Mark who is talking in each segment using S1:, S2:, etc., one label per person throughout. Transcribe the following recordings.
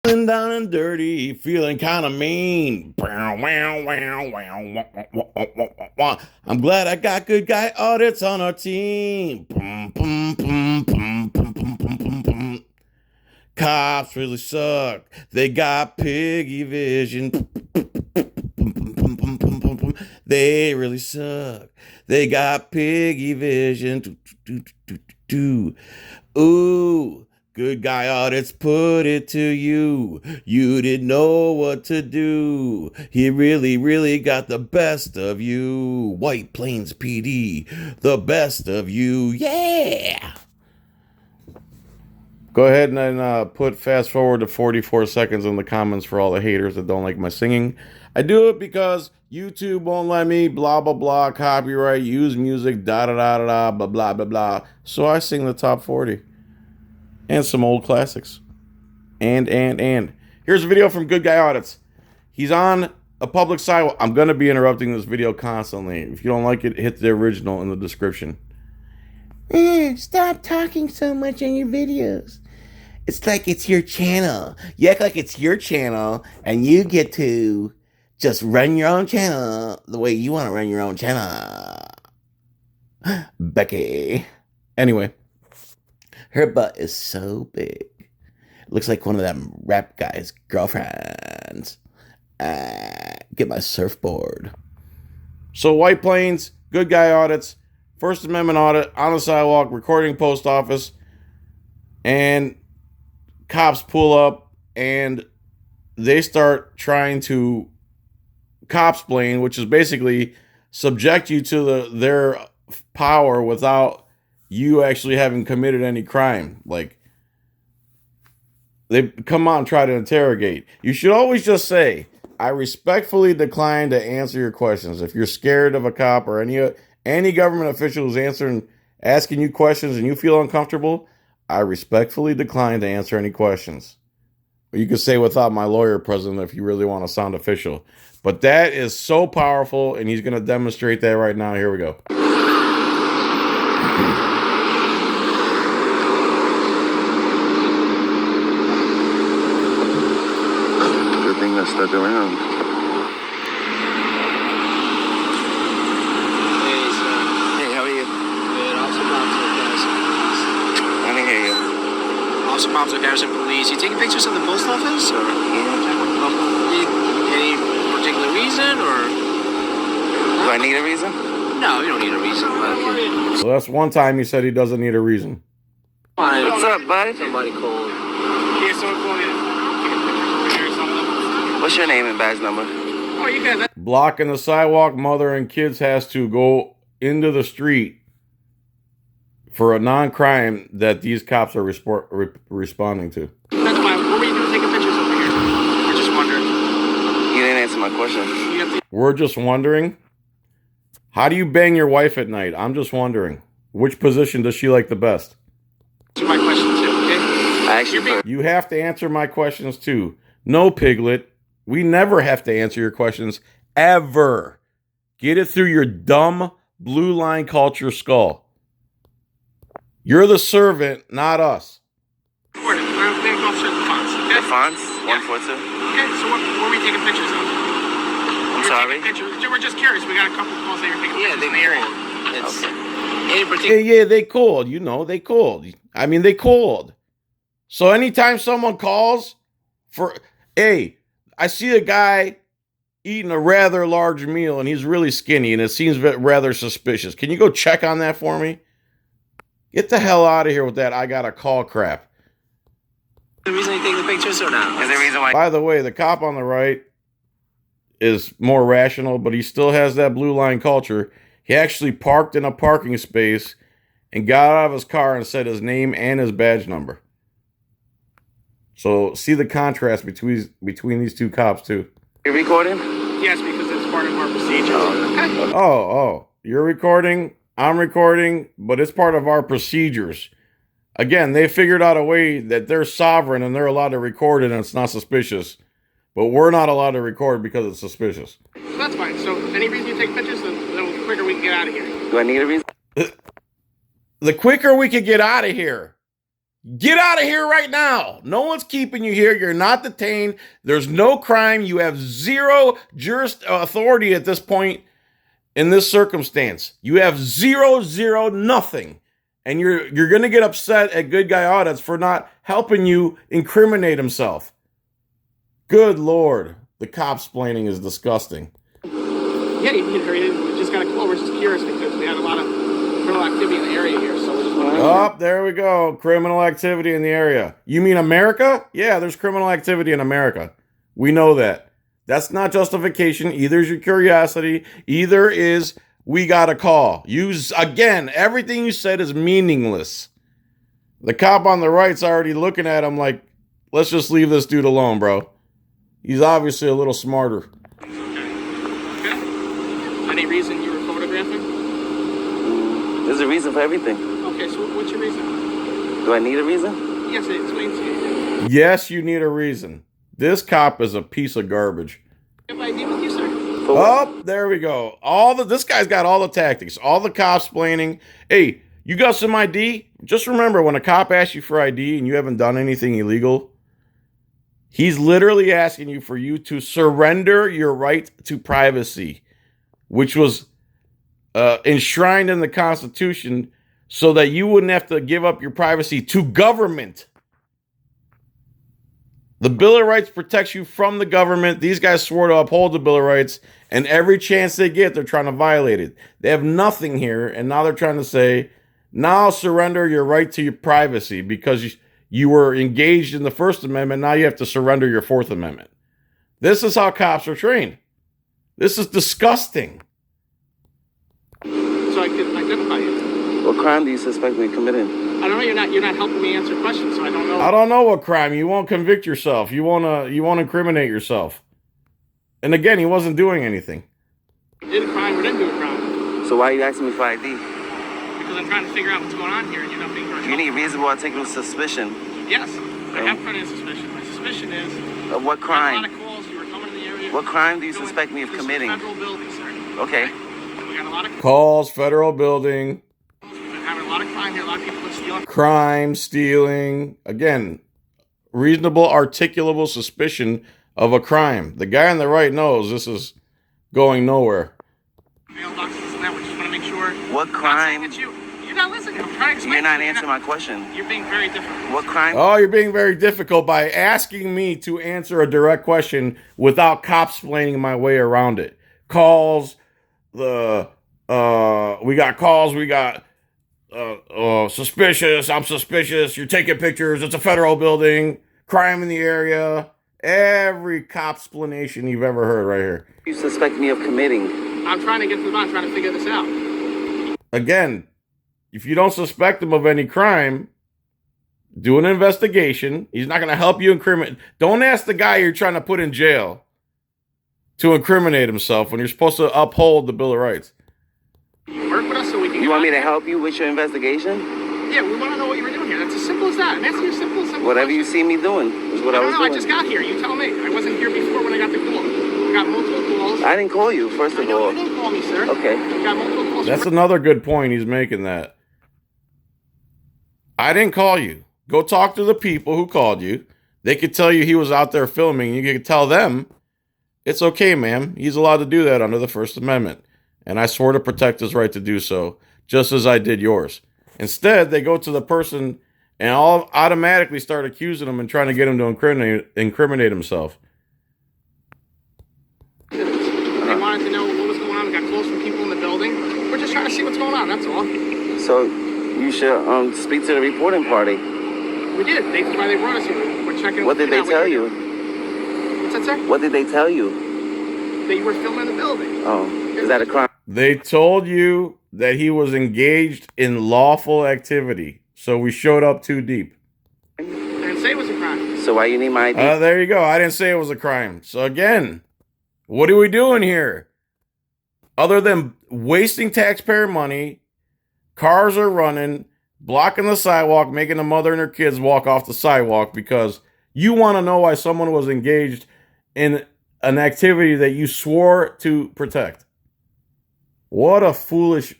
S1: Feeling down and dirty, feeling kind of mean. I'm glad I got good guy audits on our team. Cops really suck. They got piggy vision. They really suck. They got piggy vision. Ooh. Good guy audits put it to you. You didn't know what to do. He really, really got the best of you. White Plains PD, the best of you. Yeah. Go ahead and put fast forward to 44 seconds in the comments for all the haters that don't like my singing. I do it because YouTube won't let me, blah, blah, blah, copyright, use music, da, da, da, da, da, blah, blah, blah, blah. So I sing the top 40. And some old classics. And. Here's a video from Good Guy Audits. He's on a public sidewalk. I'm going to be interrupting this video constantly. If you don't like it, hit the original in the description.
S2: Stop talking so much on your videos. It's like it's your channel. You act like it's your channel, and you get to just run your own channel the way you want to run your own channel. Becky.
S1: Anyway.
S2: Her butt is so big. It looks like one of them rap guys' girlfriends. Get my surfboard.
S1: So White Plains, Good Guy Audits, First Amendment audit, on the sidewalk, recording post office, and cops pull up and they start trying to Cop-Splain, which is basically subject you to their power without you actually having committed any crime. Like, they come on, try to interrogate. You should always just say, I respectfully decline to answer your questions. If you're scared of a cop or any government official who's asking you questions and you feel uncomfortable, I respectfully decline to answer any questions. Or you could say without my lawyer present if you really want to sound official. But that is so powerful, and he's going to demonstrate that right now. Here we go.
S3: Stuck around.
S4: Hey, sir.
S3: Hey, how are you?
S4: Good. Officer Garrison Police.
S3: I didn't hear you.
S4: Officer Garrison Police. You taking pictures of the post office? Or any particular reason, or?
S3: Do I need a reason?
S4: No, you don't need a reason. But
S1: So that's one time he said he doesn't need a reason.
S3: What's up, bud?
S4: Somebody called.
S5: Yeah, so
S3: What's your name and badge number?
S5: oh, you got that.
S1: Blocking the sidewalk, mother and kids has to go into the street for a non-crime that these cops are responding to.
S5: That's fine. What were you doing taking pictures over here? We're just wondering.
S3: You didn't answer my question.
S5: You got the
S1: We're just wondering, how do you bang your wife at night? I'm just wondering, which position does she like the best?
S5: answer my question too, okay?
S3: I actually
S1: You have to answer my questions too. No, Piglet. We never have to answer your questions, ever. Get it through your dumb blue line culture skull. You're the servant, not us.
S5: Recording. We're going to go through the fonts, okay?
S3: The fonts?
S5: Yeah.
S3: 142?
S5: Okay, so what were we taking pictures of?
S3: I'm sorry?
S5: We're just curious. We got a couple of calls that you're taking
S4: Yeah,
S5: pictures
S4: they
S5: in the area.
S4: called. It's
S3: Okay.
S4: any particular.
S1: Yeah, they called. You know, they called. I mean, they called. So anytime someone calls for, hey, I see a guy eating a rather large meal and he's really skinny and it seems rather suspicious. Can you go check on that for me? Get the hell out of here with that I got a call crap.
S4: The reason you taking the pictures or not?
S3: Is there a reason why?
S1: By the way, the cop on the right is more rational, but he still has that blue line culture. He actually parked in a parking space and got out of his car and said his name and his badge number. So see the contrast between these two cops too.
S3: You recording?
S5: Yes, because it's part of our procedures. Okay.
S1: Oh, you're recording, I'm recording, but it's part of our procedures. Again, they figured out a way that they're sovereign and they're allowed to record it and it's not suspicious. But we're not allowed to record because it's suspicious.
S5: That's fine. So any reason you take pictures, the quicker we can get out of here.
S3: Do I need a reason?
S1: The quicker we can get out of here. Get out of here right now. No one's keeping you here. You're not detained. There's no crime. You have zero authority at this point in this circumstance. You have zero, nothing. And you're going to get upset at good guy Audits for not helping you incriminate himself. Good Lord. The cop-splaining is disgusting.
S5: Yeah, we just got a call. We're just curious because we had a lot of criminal activity in the area here, so we're just wondering.
S1: Oh, there we go. Criminal activity in the area. You mean America? Yeah, there's criminal activity in America. We know that. That's not justification. Either is your curiosity. Either is we got a call. Again, everything you said is meaningless. The cop on the right's already looking at him like, let's just leave this dude alone, bro. He's obviously a little smarter.
S5: Okay. Any reason you were photographing?
S3: There's a reason for everything.
S5: Okay, so what's your reason?
S3: Do I need a reason?
S5: Yes, explain to me.
S1: Yes, you need a reason. This cop is a piece of garbage.
S5: Have ID with you, sir?
S1: Oh, there we go. This guy's got all the tactics, all the cop-splaining. Hey, you got some ID? Just remember, when a cop asks you for ID and you haven't done anything illegal, he's literally asking you for you to surrender your right to privacy, which was enshrined in the Constitution so that you wouldn't have to give up your privacy to government. The Bill of Rights protects you from the government. These guys swore to uphold the Bill of Rights, and every chance they get, they're trying to violate it. They have nothing here, and now they're trying to say, now surrender your right to your privacy because you were engaged in the First Amendment. Now you have to surrender your Fourth Amendment. This is how cops are trained. This is disgusting.
S5: So I can identify you.
S3: What crime do you suspect me of committing?
S5: I don't know. You're not helping me answer questions, so I don't know.
S1: I don't know what crime. You won't convict yourself. You won't incriminate yourself. And again, he wasn't doing anything.
S5: Did a crime or didn't do a crime?
S3: So why are you asking me for ID?
S5: Because I'm trying to figure out what's going on here, and you're not being very
S3: You need reasonable articulable suspicion.
S5: Yes, I have front-end suspicion. My suspicion is
S3: Of what
S5: a lot
S3: crime?
S5: of calls. You were coming to the area.
S3: What crime do you
S5: Going-
S3: suspect me of
S5: this is a
S3: committing?
S5: Federal building, sir.
S3: Okay.
S5: We got a lot of
S1: Calls, federal building,
S5: We're having a lot of crime here. A lot of people are stealing.
S1: crime, stealing. Again, reasonable articulable suspicion of a crime. The guy on the right knows this is going nowhere.
S5: Mailboxes and that. We just want to make sure.
S3: What
S5: I'm not
S3: crime?
S5: saying it's you. You're not listening. I'm trying to explain.
S3: You're not
S5: to you.
S3: answering my question.
S5: You're being very difficult.
S3: What crime?
S1: Oh, you're being very difficult by asking me to answer a direct question without cop-splaining my way around it. Calls, we got calls, we got suspicious, I'm suspicious, you're taking pictures, it's a federal building, crime in the area, every cop-splanation you've ever heard right here.
S3: You suspect me of committing?
S5: I'm trying to get to the bottom. Trying to figure this out.
S1: Again, if you don't suspect him of any crime, do an investigation. He's not going to help you incriminate. Don't ask the guy you're trying to put in jail to incriminate himself when you're supposed to uphold the Bill of Rights.
S5: You work with us so we can.
S3: You want me to help you with your investigation?
S5: Yeah, we want to know what you were doing here. That's as simple as that. I'm asking you simple.
S3: Whatever you
S5: questions.
S3: see me doing is what I was
S5: I
S3: doing.
S5: just got here. You tell me. I wasn't here before when I got the call. I got multiple calls.
S3: I didn't call you, first
S5: I
S3: of
S5: know
S3: all.
S5: you didn't call me, sir.
S3: Okay.
S5: I got multiple calls.
S1: That's another good point he's making that. I didn't call you. Go talk to the people who called you. They could tell you he was out there filming. You could tell them, it's okay, ma'am. He's allowed to do that under the First Amendment. And I swore to protect his right to do so, just as I did yours. Instead, they go to the person and all automatically start accusing him and trying to get him to incriminate himself.
S5: They wanted to know what was going on. We got calls from people in the building. We're just trying to see what's going on. That's all.
S3: So you should speak to the reporting party.
S5: We did. That's why they brought us here. We're checking.
S3: What did they tell you?
S5: What's that, sir?
S3: What did they tell you?
S5: That you were filming the building.
S3: Oh, is that a crime?
S1: They told you that he was engaged in lawful activity. So we showed up too deep.
S5: I didn't say it was a crime.
S3: So why you need my ID?
S1: There you go. I didn't say it was a crime. So again, what are we doing here? Other than wasting taxpayer money, cars are running, blocking the sidewalk, making the mother and her kids walk off the sidewalk because you want to know why someone was engaged in an activity that you swore to protect. What a foolish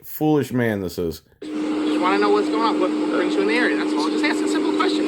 S1: man this is.
S5: Just want to know what's going on. What brings you in the area? That's all. Just ask a simple question.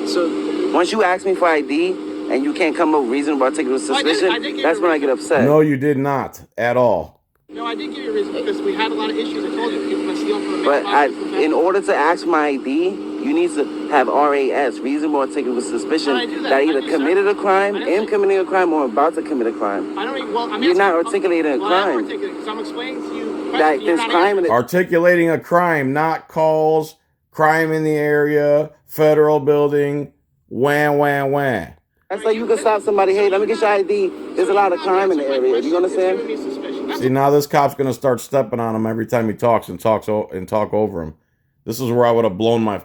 S4: So
S3: Once you ask me for ID and you can't come up with reasonable articulable suspicion,
S5: I did give
S3: that's
S5: you
S3: when I get upset.
S1: No, you did not at all.
S5: No, I did give you a reason because we had a lot of issues. I told you people been stealing from the
S3: But
S5: mailboxes.
S3: in order to ask for my ID, you need to have RAS, reasonable articulable suspicion,
S5: I do that.
S3: that I
S5: I
S3: either
S5: do,
S3: committed
S5: sir.
S3: a crime,
S5: I didn't
S3: am
S5: say-
S3: committing a crime, or about to commit a crime.
S5: I don't even, well, I'm
S3: You're not
S5: asking-
S3: articulating a
S5: well, I am
S3: crime.
S5: articulating because I'm explaining to you
S3: That
S5: questions you're
S3: there's
S5: not
S3: crime in
S5: answering.
S3: it.
S1: Articulating a crime, not calls, crime in the area, federal building, wham, wham, wham.
S3: That's like you can stop somebody, hey, let me get your ID. There's a lot of crime in the area. You understand?
S1: See, now this cop's going to start stepping on him every time he talks and talk over him. This is where I would have blown my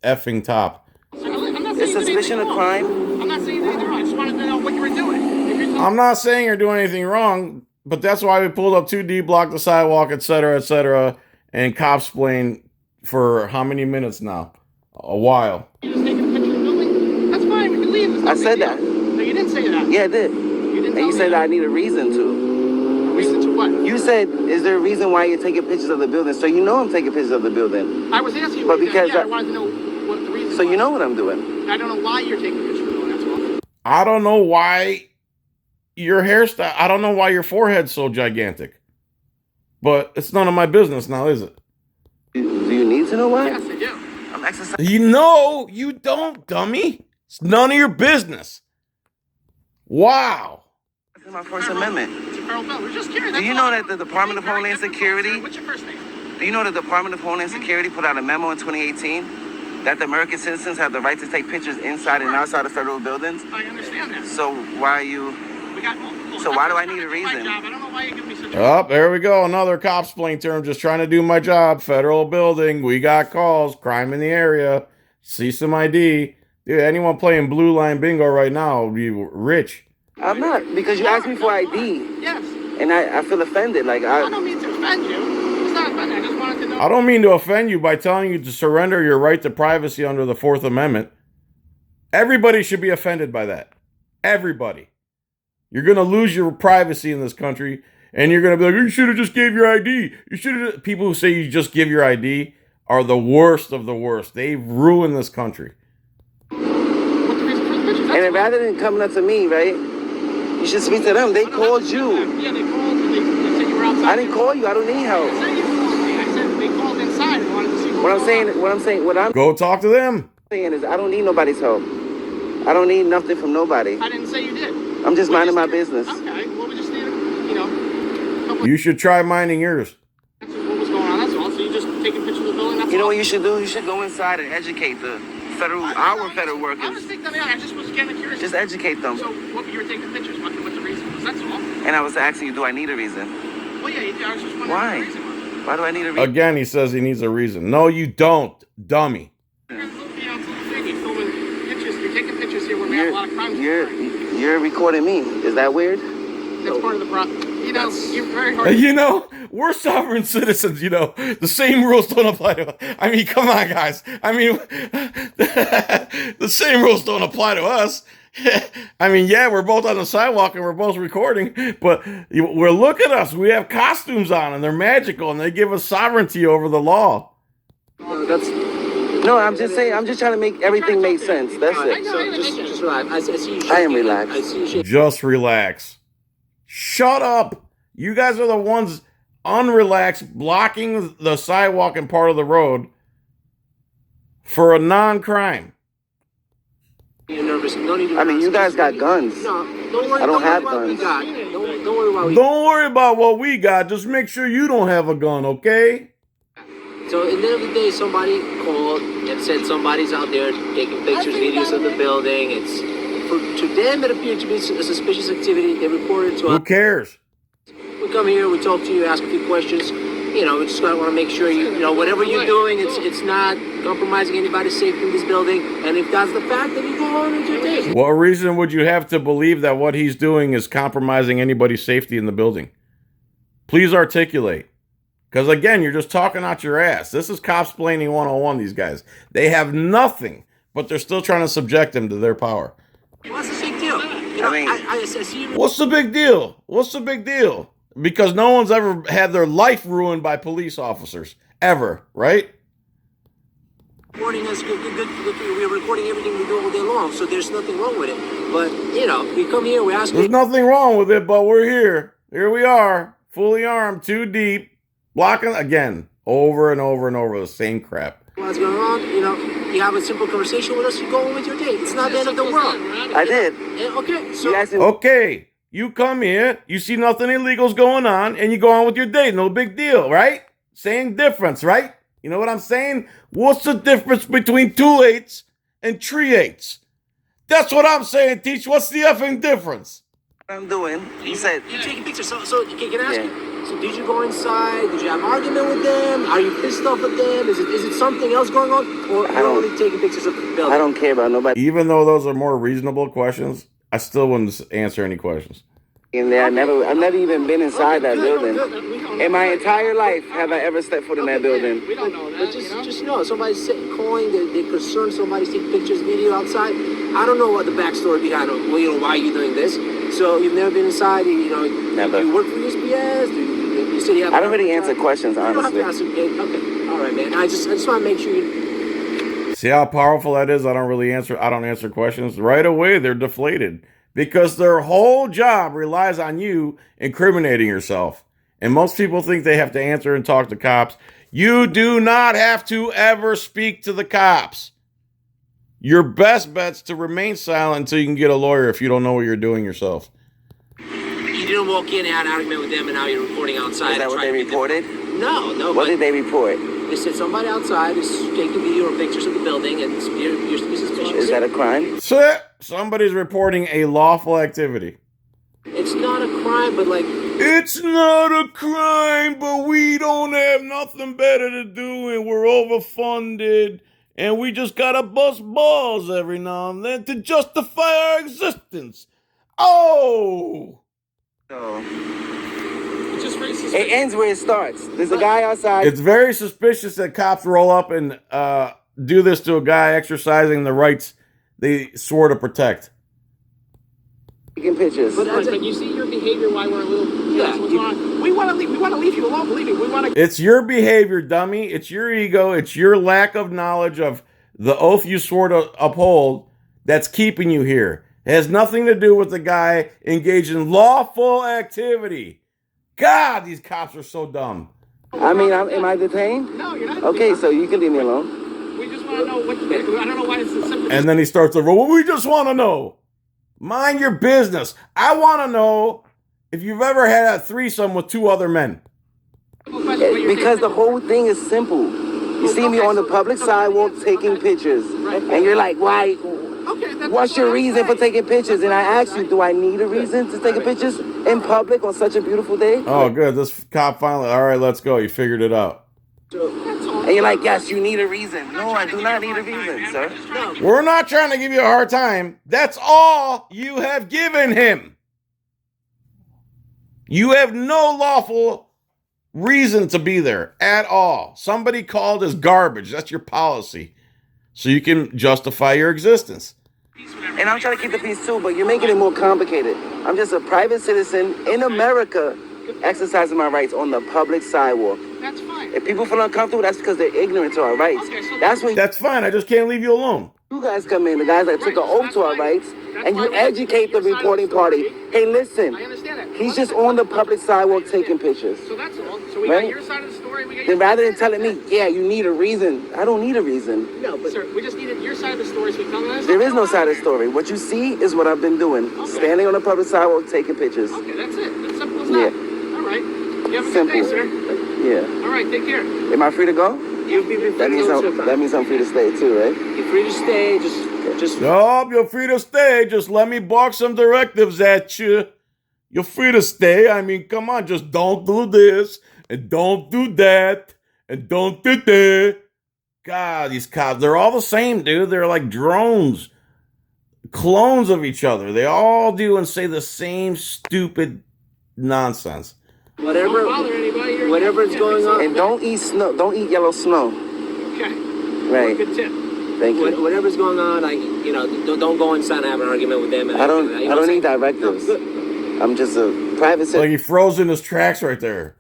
S1: effing top.
S3: Is suspicion of crime?
S5: I'm not saying anything wrong. I just wanted to know what you were doing. If you're doing
S1: I'm not saying you're doing anything wrong, but that's why we pulled up 2D, blocked the sidewalk, etc., and Cop-Splaining for how many minutes now? A while.
S5: you just taking a picture of the building, that's fine. We can leave. It's no
S3: I
S5: big
S3: said
S5: deal.
S3: that.
S5: No, you didn't say that.
S3: Yeah, I did.
S5: You didn't
S3: And
S5: tell
S3: you
S5: me
S3: said that I need a reason to.
S5: A reason to what?
S3: You said, is there a reason why you're taking pictures of the building? So you know I'm taking pictures of the building.
S5: I was asking you
S3: But
S5: what you did.
S3: because
S5: Yeah, I
S3: I-
S5: wanted to know what the reason
S3: So
S5: was.
S3: you know what I'm doing.
S5: I don't know why you're taking a picture of the building, that's all.
S1: I don't know why your hairstyle, I don't know why your forehead's so gigantic. But it's none of my business now, is it?
S3: Do you need to know why?
S5: Yes, I do.
S3: I'm exercising.
S1: You know, you don't, dummy. It's none of your business. Wow.
S3: My First Amendment.
S5: It's a federal bill. We're just curious.
S3: Do you know that the Department of Homeland Security,
S5: What's your first name?
S3: do you know that the Department of Homeland Security put out a memo in 2018 that the American citizens have the right to take pictures inside and outside of federal buildings?
S5: I understand that.
S3: So why are you?
S5: We got multiple.
S3: So why do I need a
S5: I'm trying to do my
S3: reason?
S5: job. I don't know why you're giving me such a...
S1: Oh, there we go. Another Cop-Splaining term. Just trying to do my job. Federal building. We got calls. Crime in the area. See some ID. Dude, anyone playing Blue Line Bingo right now will be rich.
S3: I'm not, because you asked me for ID,
S5: Yes.
S3: and I feel offended. Like
S5: I don't mean to offend you. It's not offending. I just wanted to know.
S1: I don't mean to offend you by telling you to surrender your right to privacy under the Fourth Amendment. Everybody should be offended by that. Everybody. You're going to lose your privacy in this country, and you're going to be like, you should have just gave your ID. You should have. People who say you just give your ID are the worst of the worst. They've ruined this country.
S5: What's the reason for the pictures?
S3: And rather than coming up to me, right, you should speak to them. They called you.
S5: Yeah, they called. They said you were outside.
S3: I didn't call you. I don't need
S5: I
S3: help.
S5: said you called me. I said they called inside and wanted to see
S3: What I'm
S1: Go talk to them.
S3: saying is I don't need nobody's help. I don't need nothing from nobody.
S5: I didn't say you did.
S3: I'm just
S5: We
S3: minding my
S5: need-
S3: business.
S5: Okay. Well, we just need, a couple
S1: You should try minding yours.
S5: of what was going on. That's all. So you just taking pictures of the building. That's
S3: You know
S5: all?
S3: what you should do? You should go inside and educate the our federal
S5: I'm
S3: workers.
S5: just thinking, I just was kind of curious.
S3: Just educate them.
S5: So what you were taking pictures? What the reason was? That's all.
S3: And I was asking you, do I need a reason?
S5: Well, yeah. I was just wondering
S3: Why?
S5: what the reason was.
S3: Why do I need a reason?
S1: Again, he says he needs a reason. No, you don't, dummy.
S5: You're filming pictures. You're taking pictures here where we have a lot of crimes.
S3: You're recording me. Is that weird?
S5: That's part of the problem. You know, you're very hard.
S1: You know, we're sovereign citizens, you know. The same rules don't apply to us. I mean, come on, guys. I mean, the same rules don't apply to us. I mean, yeah, we're both on the sidewalk and we're both recording, but we're look at us. We have costumes on and they're magical and they give us sovereignty over the law.
S3: No, I'm just saying. I'm just trying to make everything make sense. That's it.
S4: So just relax. I see you.
S3: I am relaxed.
S4: I see you shaking.
S1: Just relax. Shut up. You guys are the ones unrelaxed, blocking the sidewalk and part of the road for a non-crime.
S4: You're nervous. No need to
S3: I mean, you guys got guns.
S4: No, don't worry.
S3: I don't have
S4: worry about what we
S3: guns.
S4: got. Don't worry about what we
S1: Don't worry about what we got. Just make sure you don't have a gun, okay?
S4: So at the end of the day, somebody called and said somebody's out there taking pictures, videos of the building. To them, it appeared to be a suspicious activity. They reported to
S1: Who
S4: us.
S1: cares?
S4: We come here, we talk to you, ask a few questions. You know, we just want to make sure you know whatever you're doing, it's not compromising anybody's safety in this building. And if that's the fact, then you go on with your day.
S1: What reason would you have to believe that what he's doing is compromising anybody's safety in the building? Please articulate. Because again, you're just talking out your ass. This is Cop-Splaining 101, these guys. They have nothing, but they're still trying to subject him to their power.
S4: What's the big deal? You know, I see you.
S1: What's the big deal? What's the big deal? Because no one's ever had their life ruined by police officers. Ever, right?
S4: Recording us, good. We're recording everything we do all day long, so there's nothing wrong with it. But we come here, we ask.
S1: There's nothing wrong with it, but we're here. Here we are, fully armed, too deep, blocking again, over and over and over the same crap.
S4: What's going on? You have a simple conversation with us. You go on with your day. It's not the end of the world.
S3: I did.
S4: Okay, so
S1: Okay, you come here, you see nothing illegal's going on, and you go on with your day. No big deal, right? Same difference, right? You know what I'm saying? What's the difference between 2 8s and 3 8s? That's what I'm saying, Teach. What's the effing difference?
S3: What I'm doing, he said.
S4: you're taking pictures. So can I ask you? So did you go inside? Did you have an argument with them? Are you pissed off at them? Is it something else going on, or you're only taking pictures of the building?
S3: I don't care about nobody
S1: Even though those are more reasonable questions, I still wouldn't answer any questions.
S3: in there. I've never even been inside that building. In my entire life, have I ever stepped foot in that building?
S5: We don't know that.
S4: But just know, somebody's calling, they're concerned, somebody's taking pictures, video outside. I don't know what the backstory behind it, why you're doing this. So you've never been inside,
S3: Never.
S4: You work for USPS? You said you have.
S3: I don't really answer questions, honestly.
S4: You don't have to answer. Okay, all right, man. I just want to make sure you.
S1: See how powerful that is? I don't answer questions. Right away, they're deflated. Because their whole job relies on you incriminating yourself. And most people think they have to answer and talk to cops. You do not have to ever speak to the cops. Your best bet's to remain silent until you can get a lawyer if you don't know what you're doing yourself.
S4: You didn't walk in and had an argument with them, and now you're recording outside.
S3: Is that what they reported?
S4: No.
S3: What did they report?
S4: They said somebody outside is taking video or pictures of the building, and you're suspicious.
S3: Is that a crime?
S1: Somebody's reporting a lawful activity.
S4: It's not a crime, but
S1: It's not a crime, but we don't have nothing better to do, and we're overfunded, and we just gotta bust balls every now and then to justify our existence. Oh!
S3: So,
S5: It's just very
S3: it
S5: suspicious.
S3: ends where it starts. There's a guy outside.
S1: It's very suspicious that cops roll up and do this to a guy exercising the rights they swore to protect.
S3: Taking pictures.
S5: But you see your behavior, why we're a little.
S4: Yeah,
S5: What's going on? We want to leave. We want to leave you alone. Believe me. We want to.
S1: It's your behavior, dummy. It's your ego. It's your lack of knowledge of the oath you swore to uphold that's keeping you here. It has nothing to do with the guy engaged in lawful activity. God, these cops are so dumb.
S3: I mean, am I detained?
S5: No, you're not.
S3: Okay, so you can leave me alone.
S5: We just want to know what. I don't know why it's so simple.
S1: And then he starts to roll. Well, we just want to know. Mind your business. I want to know if you've ever had a threesome with 2 other men.
S3: Because the whole thing is simple. You see me on the public sidewalk taking pictures, and you're like, why? What's your reason for taking pictures? And I ask you, do I need a reason to take pictures in public on such a beautiful day?
S1: Oh, good. This cop finally, all right, let's go. You figured it out.
S3: And you're like, yes, you need a reason. No, I do not need a reason, sir.
S1: We're not trying to give you a hard time. That's all you have given him. You have no lawful reason to be there at all. Somebody called as garbage. That's your policy. So you can justify your existence.
S3: And I'm trying to keep the peace too, but you're making it more complicated. I'm just a private citizen in America exercising my rights on the public sidewalk.
S5: That's fine.
S3: If people feel uncomfortable, that's because they're ignorant to our rights.
S5: Okay, so
S3: That's when
S1: That's fine. I just can't leave you alone.
S3: you guys come in, the guys that took an oath to our rights, and you educate the reporting party. Hey, listen,
S5: I understand that.
S3: he's just on the public sidewalk taking pictures.
S5: So that's all. So we
S3: Right?
S5: got your side of the story. We got
S3: Then
S5: your
S3: rather than telling me, yeah, you need a reason, I don't need a reason.
S4: no, but
S5: Sir, we just needed your side of the story, so we come on.
S3: There is no side of the story. What you see is what I've been doing. Standing on the public sidewalk taking pictures.
S5: Okay, that's it. That's simple as
S3: Yeah.
S5: that. All right. You have a
S3: Simple.
S5: good day, sir.
S3: Yeah.
S5: All right, take care.
S3: Am I free to go?
S4: you'll be free
S3: That means I'm free to stay too, right?
S4: You're free to stay. Just
S1: No, you're free to stay. Just let me bark some directives at you. You're free to stay. I mean, come on. Just don't do this and don't do that and don't do that. God, these cops, they're all the same, dude. They're like drones, clones of each other. They all do and say the same stupid nonsense.
S4: whatever,
S5: Don't bother anybody. You're-
S4: whatever's
S5: yeah,
S4: going on.
S3: And don't eat snow. Don't eat yellow snow.
S5: Okay.
S3: Right.
S5: Good tip.
S3: Thank you.
S4: Whatever's going on, don't go inside and have an argument with them.
S3: I don't need directives.
S4: Good.
S3: I'm just a private
S1: Like
S3: citizen.
S1: he froze in his tracks right there.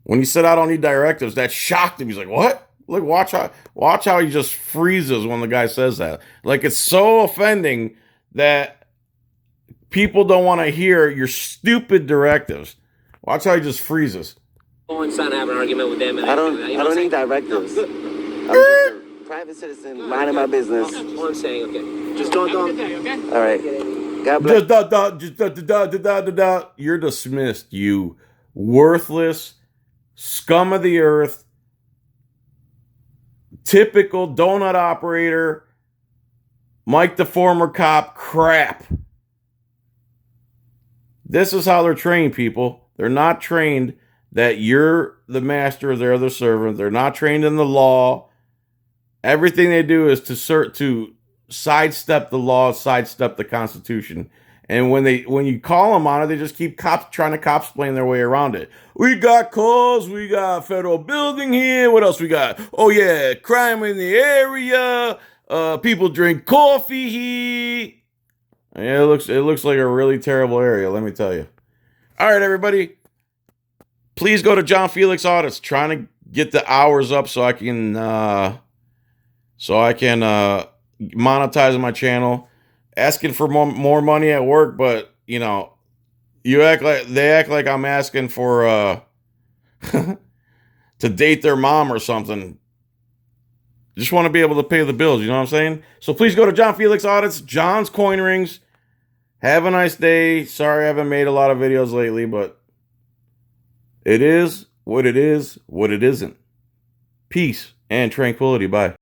S1: When he said, I don't need directives, that shocked him. He's like, what? Look, watch how he just freezes when the guy says that. Like, it's so offending that people don't want to hear your stupid directives. Watch how he just freezes.
S4: Go inside and have an argument with them. And
S3: I don't need directives. I'm just a private citizen minding my business.
S4: All I'm saying, okay. Just don't.
S3: All right. God bless.
S1: You're dismissed, you worthless scum of the earth, typical donut operator, Mike the former cop crap. This is how they're trained, people. They're not trained that you're the master, they're the servant. They're not trained in the law. Everything they do is to sidestep the law, sidestep the Constitution. And when you call them on it, they just keep trying to cop-splain their way around it. We got calls, we got federal building here. What else we got? Oh yeah, crime in the area. People drink coffee here. Yeah, it looks like a really terrible area, let me tell you. All right, everybody. Please go to John Felix Audits. Trying to get the hours up so I can monetize my channel. Asking for more money at work, but you know, they act like I'm asking for to date their mom or something. Just want to be able to pay the bills, you know what I'm saying? So please go to John Felix Audits, John's Coin Rings. Have a nice day. Sorry I haven't made a lot of videos lately, but it is, what it isn't. Peace and tranquility. Bye.